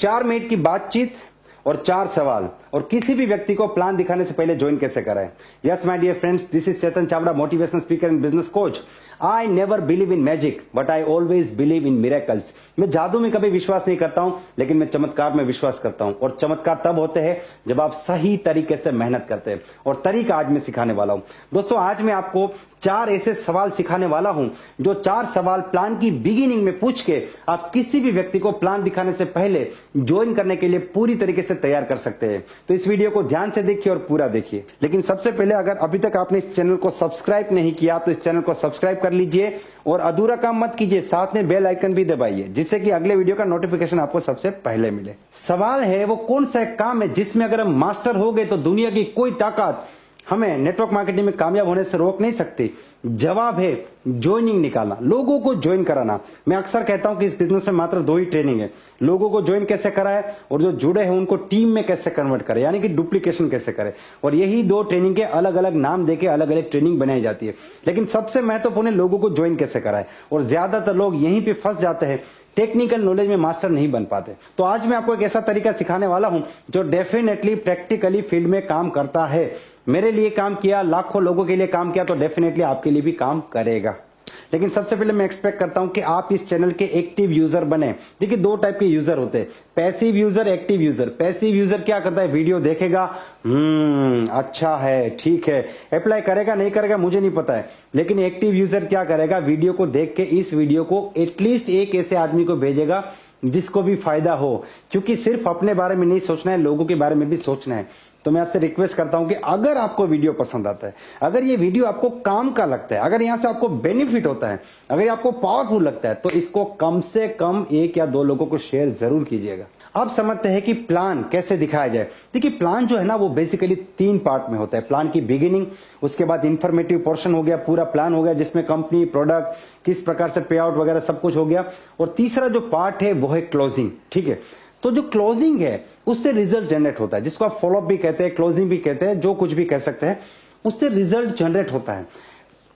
4 minute की बातचीत और 4 सवाल और किसी भी व्यक्ति को प्लान दिखाने से पहले ज्वाइन कैसे कराएं। Yes my dear friends, this is Chetan Chavda, motivational speaker and business coach. I never believe in magic but I always believe in miracles. मैं जादू में कभी विश्वास नहीं करता हूं, लेकिन मैं चमत्कार में विश्वास करता हूं। और चमत्कार तब होते हैं जब आप सही तरीके से मेहनत करते हैं, और तरीका आज मैं सिखाने वाला हूं। दोस्तों, आज मैं आपको 4 ऐसे सवाल सिखाने वाला हूं, जो 4 सवाल प्लान की बिगिनिंग में पूछ के आप किसी भी व्यक्ति को प्लान दिखाने से पहले ज्वाइन करने के लिए पूरी तरीके से तैयार कर सकते हैं। तो इस वीडियो को ध्यान से देखिए और पूरा देखिए। लेकिन सबसे पहले, अगर अभी तक आपने इस चैनल को सब्सक्राइब नहीं किया तो इस चैनल को सब्सक्राइब कर लीजिए और अधूरा काम मत कीजिए, साथ में बेल आइकन भी दबाइए, जिससे कि अगले वीडियो का नोटिफिकेशन आपको सबसे पहले मिले। सवाल है, वो कौन सा एक काम है जिसमें अगर हम मास्टर हो गए तो दुनिया की कोई ताकत हमें नेटवर्क मार्केटिंग में कामयाब होने से रोक नहीं सकती। जवाब है ज्वाइनिंग निकालना, लोगों को ज्वाइन कराना। मैं अक्सर कहता हूं कि इस बिजनेस में मात्र 2 ही ट्रेनिंग है, लोगों को ज्वाइन कैसे कराए और जो जुड़े हैं उनको टीम में कैसे कन्वर्ट करे, यानी कि डुप्लीकेशन कैसे करे। और यही 2 ट्रेनिंग के अलग अलग नाम देके अलग अलग ट्रेनिंग बनाई जाती है, लेकिन सबसे महत्वपूर्ण है लोगों को ज्वाइन कैसे कराए। और ज्यादातर लोग यहीं पे फंस जाते हैं, टेक्निकल नॉलेज में मास्टर नहीं बन पाते। तो आज मैं आपको एक ऐसा तरीका सिखाने वाला हूं जो डेफिनेटली प्रैक्टिकली फील्ड में काम करता है। मेरे लिए काम किया, लाखों लोगों के लिए काम किया, तो डेफिनेटली आपके लिए भी काम करेगा। लेकिन सबसे पहले मैं एक्सपेक्ट करता हूं कि आप इस चैनल के एक्टिव यूजर बने। देखिए, 2 टाइप के यूजर होते हैं, passive user, active user. Passive user क्या करता है, वीडियो देखेगा, अच्छा है, ठीक है, अप्लाई करेगा नहीं करेगा मुझे नहीं पता है। लेकिन एक्टिव यूजर क्या करेगा, वीडियो को देख के इस वीडियो को एटलीस्ट एक ऐसे आदमी को भेजेगा जिसको भी फायदा हो, क्योंकि सिर्फ अपने बारे में नहीं सोचना है, लोगों के बारे में भी सोचना है। तो मैं आपसे रिक्वेस्ट करता हूं कि अगर आपको वीडियो पसंद आता है, अगर ये वीडियो आपको काम का लगता है, अगर यहां से आपको बेनिफिट होता है, अगर ये आपको पावरफुल लगता है, तो इसको कम से कम 1 या 2 लोगों को शेयर जरूर कीजिएगा। आप समझते हैं कि प्लान कैसे दिखाया जाए। देखिए, प्लान जो है ना, वो बेसिकली 3 पार्ट में होता है। प्लान की बिगिनिंग, उसके बाद इंफॉर्मेटिव पोर्शन हो गया, पूरा प्लान हो गया जिसमें कंपनी, प्रोडक्ट, किस प्रकार से पे आउट वगैरह सब कुछ हो गया। और तीसरा जो पार्ट है वो है क्लोजिंग। ठीक है, तो जो क्लोजिंग है उससे रिजल्ट जनरेट होता है, जिसको आप फॉलोअप भी कहते हैं, क्लोजिंग भी कहते हैं, जो कुछ भी कह सकते हैं, उससे रिजल्ट जनरेट होता है।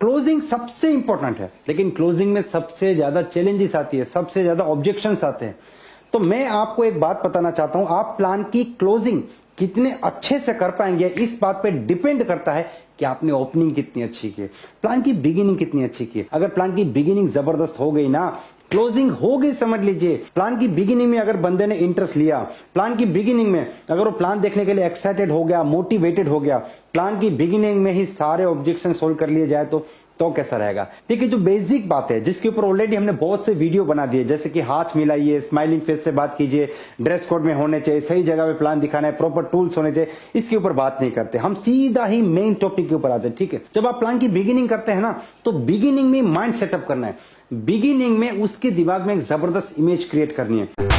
क्लोजिंग सबसे इंपॉर्टेंट है, लेकिन क्लोजिंग में सबसे ज्यादा चैलेंजेस आती है, सबसे ज्यादा ऑब्जेक्शंस आते हैं। तो मैं आपको एक बात बताना चाहता हूं, आप प्लान की क्लोजिंग कितने अच्छे से कर पाएंगे इस बात पे डिपेंड करता है कि आपने ओपनिंग कितनी अच्छी की, प्लान की बिगिनिंग कितनी अच्छी की। अगर प्लान की बिगिनिंग जबरदस्त हो गई ना, क्लोजिंग हो गई, समझ लीजिए। प्लान की बिगिनिंग में अगर बंदे ने इंटरेस्ट लिया, प्लान की बिगिनिंग में अगर वो प्लान देखने के लिए एक्साइटेड हो गया, मोटिवेटेड हो गया, प्लान की बिगिनिंग में ही सारे ऑब्जेक्शन सोल्व कर लिए जाए तो कैसा रहेगा। देखिए, जो बेसिक बात है जिसके ऊपर ऑलरेडी हमने बहुत से वीडियो बना दिए, जैसे कि हाथ मिलाइए, स्माइलिंग फेस से बात कीजिए, ड्रेस कोड में होने चाहिए, सही जगह पे प्लान दिखाना है, प्रॉपर टूल्स होने चाहिए, इसके ऊपर बात नहीं करते, हम सीधा ही मेन टॉपिक के ऊपर आते हैं। ठीक है, जब आप प्लान की बिगिनिंग करते हैं ना, तो बिगिनिंग में माइंड सेटअप करना है, बिगिनिंग में उसके दिमाग में एक जबरदस्त इमेज क्रिएट करनी है।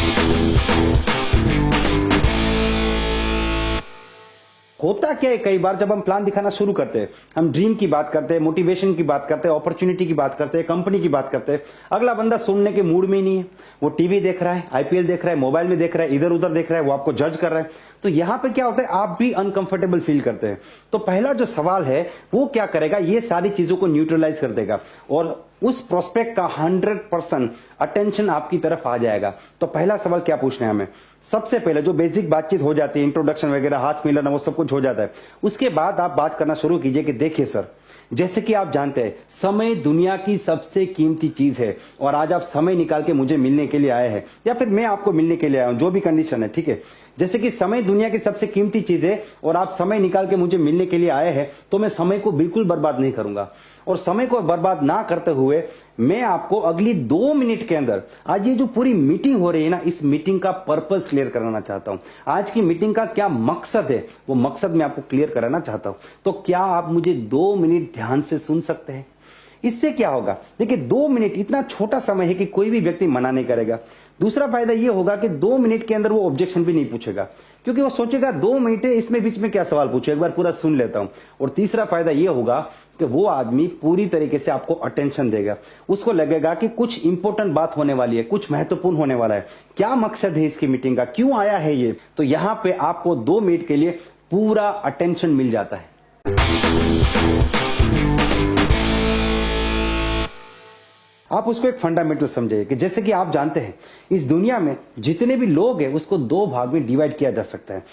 होता क्या है, कई बार जब हम प्लान दिखाना शुरू करते हैं, हम ड्रीम की बात करते हैं, मोटिवेशन की बात करते हैं, अपॉर्चुनिटी की बात करते हैं, कंपनी की बात करते हैं, अगला बंदा सुनने के मूड में ही नहीं है। वो टीवी देख रहा है, आईपीएल देख रहा है, मोबाइल में देख रहा है, इधर उधर देख रहा है, वो आपको जज कर रहा है। तो यहां पे क्या होता है, आप भी अनकंफर्टेबल फील करते हैं। तो पहला जो सवाल है वो क्या करेगा, ये सारी चीजों को न्यूट्रलाइज कर देगा और उस प्रोस्पेक्ट का 100% अटेंशन आपकी तरफ आ जाएगा। तो पहला सवाल क्या पूछना है हमें, सबसे पहले जो बेसिक बातचीत हो जाती है, इंट्रोडक्शन वगैरह, हाथ मिलाना, वो सब कुछ हो जाता है। उसके बाद आप बात करना शुरू कीजिए कि देखिए सर, जैसे कि आप जानते हैं समय दुनिया की सबसे कीमती चीज है, और आज आप समय निकाल के मुझे मिलने के लिए आए हैं, या फिर मैं आपको मिलने के लिए आया हूं, जो भी कंडीशन है। ठीक है, जैसे कि समय दुनिया की सबसे कीमती चीज है और आप समय निकाल के मुझे मिलने के लिए आए हैं, तो मैं समय को बिल्कुल बर्बाद नहीं करूंगा। और समय को बर्बाद ना करते हुए मैं आपको अगली 2 मिनट के अंदर, आज ये जो पूरी मीटिंग हो रही है ना, इस मीटिंग का पर्पस क्लियर कराना चाहता हूं। आज की मीटिंग का क्या मकसद है, वो मकसद मैं आपको क्लियर कराना चाहता हूं। तो क्या आप मुझे 2 मिनट ध्यान से सुन सकते हैं? इससे क्या होगा, देखिए 2 मिनट इतना छोटा समय है कि कोई भी व्यक्ति मना नहीं करेगा। दूसरा फायदा यह होगा कि 2 मिनट के अंदर वो ऑब्जेक्शन भी नहीं पूछेगा, क्योंकि वो सोचेगा 2 मिनट है, इसमें बीच में क्या सवाल पूछे, एक बार पूरा सुन लेता हूं। और तीसरा फायदा यह होगा कि वो आदमी पूरी तरीके से आपको अटेंशन देगा, उसको लगेगा कि कुछ इंपॉर्टेंट बात होने वाली है, कुछ महत्वपूर्ण होने वाला है, क्या मकसद है इसकी मीटिंग का, क्यों आया है ये। तो यहां पे आपको 2 मिनट के लिए पूरा अटेंशन मिल जाता है। आप उसको एक फंडामेंटल समझिए कि जैसे कि आप जानते हैं इस दुनिया में जितने भी लोग हैं उसको दो भाग में डिवाइड किया जा सकता है,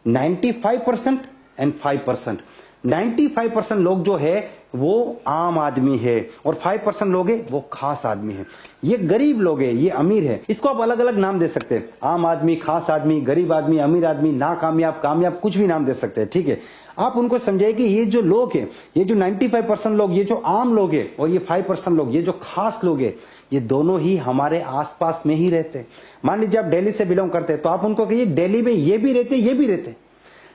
95% एंड 5%। 95% लोग जो है वो आम आदमी है और 5% लोग है वो खास आदमी है। ये गरीब लोग है, ये अमीर है। इसको आप अलग अलग नाम दे सकते हैं, आम आदमी, खास आदमी, गरीब आदमी, अमीर आदमी, नाकामयाब, कामयाब, कुछ भी नाम दे सकते हैं, ठीक है। आप उनको समझाइए कि ये जो लोग हैं, ये जो 95% लोग, ये जो आम लोग हैं और ये 5% लोग, ये जो खास लोग हैं, ये दोनों ही हमारे आसपास में ही रहते हैं। मान लीजिए आप दिल्ली से बिलोंग करते हैं तो आप उनको कहिए दिल्ली में ये भी रहते, ये भी रहते।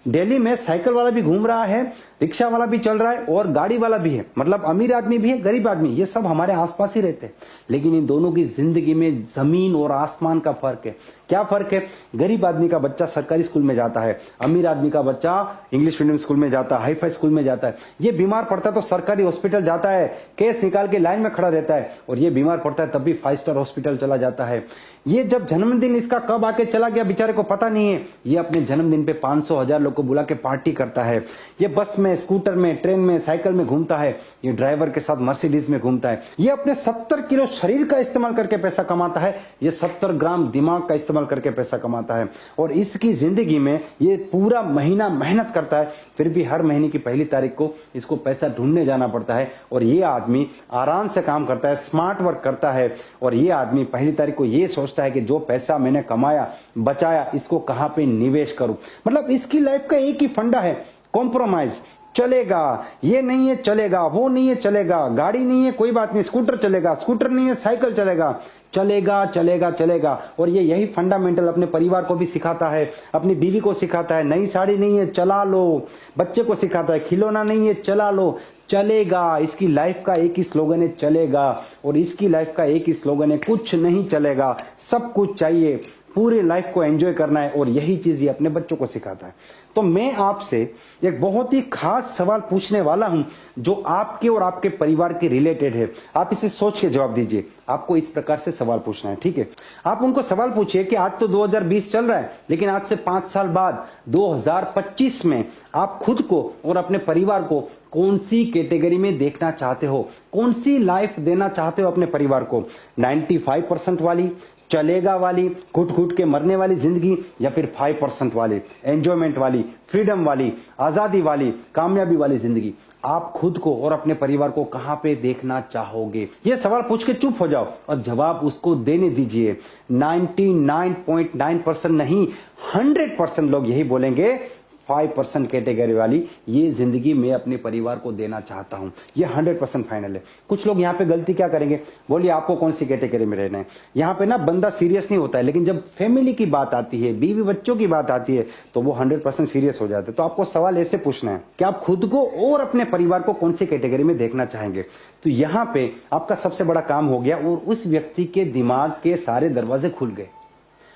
दिल्ली में साइकिल वाला भी घूम रहा है, रिक्शा वाला भी चल रहा है और गाड़ी वाला भी है, मतलब अमीर आदमी भी है, गरीब आदमी, ये सब हमारे आसपास ही रहते हैं। लेकिन इन दोनों की जिंदगी में जमीन और आसमान का फर्क है। क्या फर्क है? गरीब आदमी का बच्चा सरकारी स्कूल में जाता है, अमीर आदमी का बच्चा इंग्लिश मीडियम स्कूल में जाता है, हाईफाई स्कूल में जाता है। ये बीमार पड़ता है तो सरकारी हॉस्पिटल जाता है, केस निकाल के लाइन में खड़ा रहता है, और ये बीमार पड़ता है तब भी 5 स्टार हॉस्पिटल चला जाता है। ये जब जन्मदिन इसका कब आके चला गया बेचारे को पता नहीं है। ये अपने जन्मदिन पे 500,000 लोग को बुला के पार्टी करता है। ये बस में, स्कूटर में, ट्रेन में, साइकिल में घूमता है। ये ड्राइवर के साथ मर्सिडीज में घूमता है। ये अपने 70 किलो शरीर का इस्तेमाल करके पैसा कमाता है। ये 70 ग्राम दिमाग का इस्तेमाल करके पैसा कमाता है। और इसकी जिंदगी में ये पूरा महीना मेहनत करता है, फिर भी हर महीने की पहली तारीख को इसको पैसा ढूंढने जाना पड़ता है। और ये आदमी आराम से काम करता है, स्मार्ट वर्क करता है। और ये आदमी पहली तारीख को ये सोचता है कि जो पैसा मैंने कमाया, बचाया, इसको कहां पे निवेश करूं। मतलब इसकी लाइफ का एक ही फंडा है, कॉम्प्रोमाइज। चलेगा, ये नहीं है चलेगा, वो नहीं है चलेगा, गाड़ी नहीं है कोई बात नहीं, स्कूटर चलेगा, स्कूटर नहीं है साइकिल चलेगा, चलेगा चलेगा चलेगा। और ये यही फंडामेंटल अपने परिवार को भी सिखाता है, अपनी बीवी को सिखाता है। नई साड़ी नहीं है चला लो, बच्चे को सिखाता है। खिलौना नहीं है चला लो, चलेगा। इसकी लाइफ का एक ही स्लोगन है, चलेगा। और इसकी लाइफ का एक ही स्लोगन है, कुछ नहीं चलेगा, सब कुछ चाहिए, पूरे लाइफ को एंजॉय करना है। और यही चीज ये अपने बच्चों को सिखाता है। तो मैं आपसे एक बहुत ही खास सवाल पूछने वाला हूं जो आपके और आपके परिवार के रिलेटेड है। आप इसे सोच के जवाब दीजिए। आपको इस प्रकार से सवाल पूछना है, ठीक है। आप उनको सवाल पूछिए कि आज तो 2020 चल रहा है, लेकिन आज से 5 साल बाद 2025 में आप खुद को और अपने परिवार को कौन सी कैटेगरी में देखना चाहते हो, कौन सी लाइफ देना चाहते हो अपने परिवार को? 95% वाली, चलेगा वाली, घुट घुट के मरने वाली जिंदगी, या फिर 5% वाली, एंजॉयमेंट वाली, फ्रीडम वाली, आजादी वाली, कामयाबी वाली जिंदगी? आप खुद को और अपने परिवार को कहां पे देखना चाहोगे? ये सवाल पूछ के चुप हो जाओ और जवाब उसको देने दीजिए। 99.9% नहीं, 100% लोग यही बोलेंगे, 5% कैटेगरी वाली ये जिंदगी मैं अपने परिवार को देना चाहता हूं। ये 100% फाइनल है। कुछ लोग यहाँ पे गलती क्या करेंगे, बोलिए आपको कौन सी कैटेगरी में रहना है? यहाँ पे ना बंदा सीरियस नहीं होता है, लेकिन जब फैमिली की बात आती है, बीवी बच्चों की बात आती है, तो वो 100% सीरियस हो जाते हैं। तो आपको सवाल ऐसे पूछना है कि आप खुद को और अपने परिवार को कौन सी कैटेगरी में देखना चाहेंगे। तो यहाँ पे आपका सबसे बड़ा काम हो गया और उस व्यक्ति के दिमाग के सारे दरवाजे खुल गए।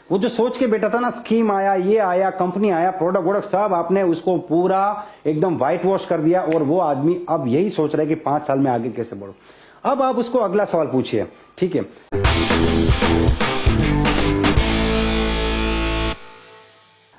वो जो सोच के बैठा था ना, स्कीम आया, ये आया, कंपनी आया, प्रोडक्ट वोडक्ट सब आपने उसको पूरा एकदम व्हाइट वॉश कर दिया। और वो आदमी अब यही सोच रहा है कि 5 साल में आगे कैसे बढ़ो। अब आप उसको अगला सवाल पूछिए, ठीक है।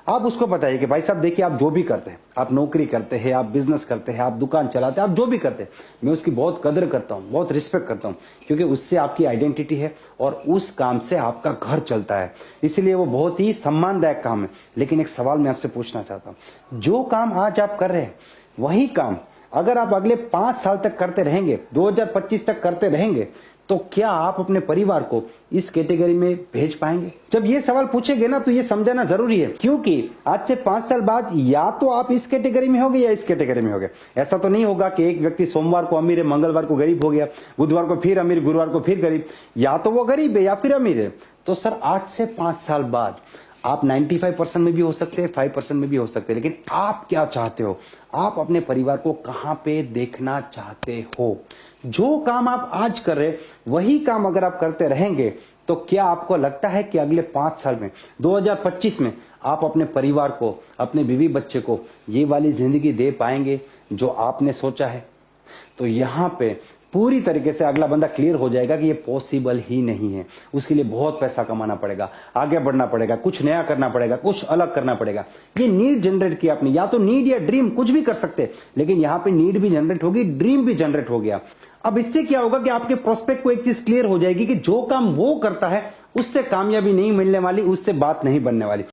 आप उसको बताइए कि भाई साहब देखिए, आप जो भी करते हैं, आप नौकरी करते हैं, आप बिजनेस करते हैं, आप दुकान चलाते हैं, आप जो भी करते हैं, मैं उसकी बहुत कदर करता हूं, बहुत रिस्पेक्ट करता हूं, क्योंकि उससे आपकी आइडेंटिटी है और उस काम से आपका घर चलता है, इसलिए वो बहुत ही सम्मानदायक काम है। लेकिन एक सवाल मैं आपसे पूछना चाहता हूं, जो काम आज आप कर रहे हैं वही काम अगर आप अगले 5 साल तक करते रहेंगे, 2025 तक करते रहेंगे, तो क्या आप अपने परिवार को इस कैटेगरी में भेज पाएंगे? जब ये सवाल पूछेंगे ना, तो ये समझना जरूरी है, क्योंकि आज से 5 साल बाद या तो आप इस कैटेगरी में होगे या इस कैटेगरी में होगे। ऐसा तो नहीं होगा कि एक व्यक्ति सोमवार को अमीर है, मंगलवार को गरीब हो गया, बुधवार को फिर अमीर, गुरुवार को फिर गरीब। या तो वो गरीब है या फिर अमीर है। तो सर आज से 5 साल बाद आप 95% में भी हो सकते हैं, 5% में भी हो सकते हैं, लेकिन आप क्या चाहते हो? आप अपने परिवार को कहां पे देखना चाहते हो? जो काम आप आज कर रहे हैं वही काम अगर आप करते रहेंगे, तो क्या आपको लगता है कि अगले 5 साल में, 2025 में, आप अपने परिवार को, अपने बीवी बच्चे को ये वाली जिंदगी दे पाएंगे जो आपने सोचा है? तो यहां पे पूरी तरीके से अगला बंदा क्लियर हो जाएगा कि ये पॉसिबल ही नहीं है। उसके लिए बहुत पैसा कमाना पड़ेगा, आगे बढ़ना पड़ेगा, कुछ नया करना पड़ेगा, कुछ अलग करना पड़ेगा। ये नीड जनरेट किया आपने, या तो नीड या ड्रीम कुछ भी कर सकते, लेकिन यहां पे नीड भी जनरेट होगी, ड्रीम भी जनरेट हो गया। अब इससे क्या होगा कि आपके प्रोस्पेक्ट को एक चीज क्लियर हो जाएगी कि जो काम वो करता है उससे कामयाबी नहीं मिलने वाली, उससे बात नहीं बनने वाली।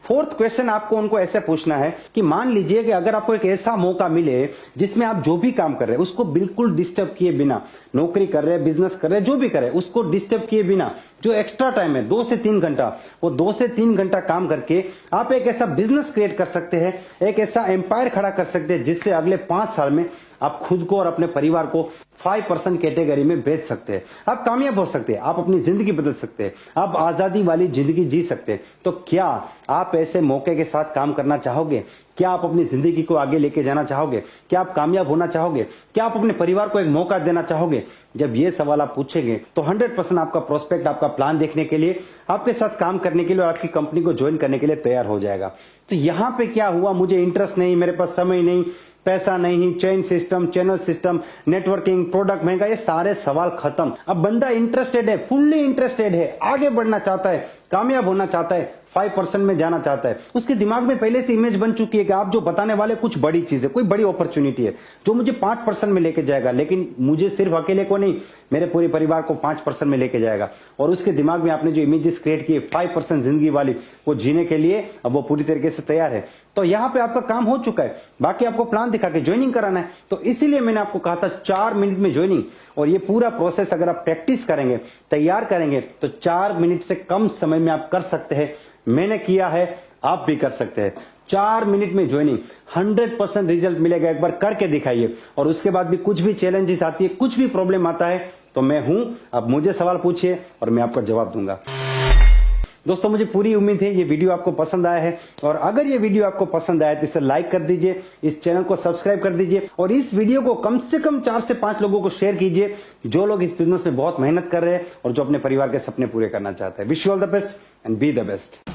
फोर्थ क्वेश्चन आपको उनको ऐसे पूछना है कि मान लीजिए कि अगर आपको एक ऐसा मौका मिले जिसमें आप जो भी काम कर रहे हैं उसको बिल्कुल डिस्टर्ब किए बिना, नौकरी कर रहे हैं, बिजनेस कर रहे हैं, जो भी कर रहे हैं उसको डिस्टर्ब किए बिना, जो एक्स्ट्रा टाइम है 2 से 3 घंटा, वो 2 से 3 घंटा काम करके आप एक ऐसा बिजनेस क्रिएट कर सकते हैं, एक ऐसा एम्पायर खड़ा कर सकते हैं जिससे अगले 5 साल में आप खुद को और अपने परिवार को 5% कैटेगरी में बेच सकते हैं। आप कामयाब हो सकते हैं, आप अपनी जिंदगी बदल सकते हैं, आप आजादी वाली जिंदगी जी सकते हैं। तो क्या आप ऐसे मौके के साथ काम करना चाहोगे? क्या आप अपनी जिंदगी को आगे लेके जाना चाहोगे? क्या आप कामयाब होना चाहोगे? क्या आप अपने परिवार को एक मौका देना चाहोगे? जब ये सवाल आप पूछेंगे तो 100% आपका प्रोस्पेक्ट, आपका प्लान देखने के लिए, आपके साथ काम करने के लिए और आपकी कंपनी को ज्वाइन करने के लिए तैयार हो जाएगा। तो यहां पे क्या हुआ, मुझे इंटरेस्ट नहीं, मेरे पास समय नहीं, पैसा नहीं, chain system, channel system, networking, product महंगा, ये सारे सवाल खत्म। अब बंदा इंटरेस्टेड है, फुल्ली इंटरेस्टेड है, आगे बढ़ना चाहता है, कामयाब होना चाहता है, 5% में जाना चाहता है। उसके दिमाग में पहले से इमेज बन चुकी है कि आप जो बताने वाले कुछ बड़ी चीज है, कोई बड़ी अपॉर्चुनिटी है जो मुझे 5% में लेके जाएगा, लेकिन मुझे सिर्फ अकेले को नहीं, मेरे पूरे परिवार को 5% में लेके जाएगा। और उसके दिमाग में आपने जो इमेजेस क्रिएट किए 5% जिंदगी वाली, वो जीने के लिए अब वो पूरी तरीके से तैयार है। तो यहां पे आपका काम हो चुका है, बाकी आपको प्लान दिखा के ज्वाइनिंग कराना है। तो इसीलिए मैंने आपको कहा था 4 मिनट में ज्वाइनिंग, और ये पूरा प्रोसेस अगर आप प्रैक्टिस करेंगे, तैयार करेंगे, तो 4 मिनट से कम समय में आप कर सकते हैं। मैंने किया है, आप भी कर सकते हैं। 4 मिनट में ज्वाइनिंग, 100% रिजल्ट मिलेगा। एक बार करके दिखाइए। और उसके बाद भी कुछ भी चैलेंजेस आती है, कुछ भी प्रॉब्लम आता है, तो मैं हूं, आप मुझे सवाल पूछिए और मैं आपका जवाब दूंगा। दोस्तों, मुझे पूरी उम्मीद है ये वीडियो आपको पसंद आया है, और अगर ये वीडियो आपको पसंद आया तो इसे लाइक कर दीजिए, इस चैनल को सब्सक्राइब कर दीजिए, और इस वीडियो को कम से कम 4 से 5 लोगों को शेयर कीजिए जो लोग इस बिजनेस में बहुत मेहनत कर रहे हैं और जो अपने परिवार के सपने पूरे करना चाहते हैं। Wish you all the best and be the best.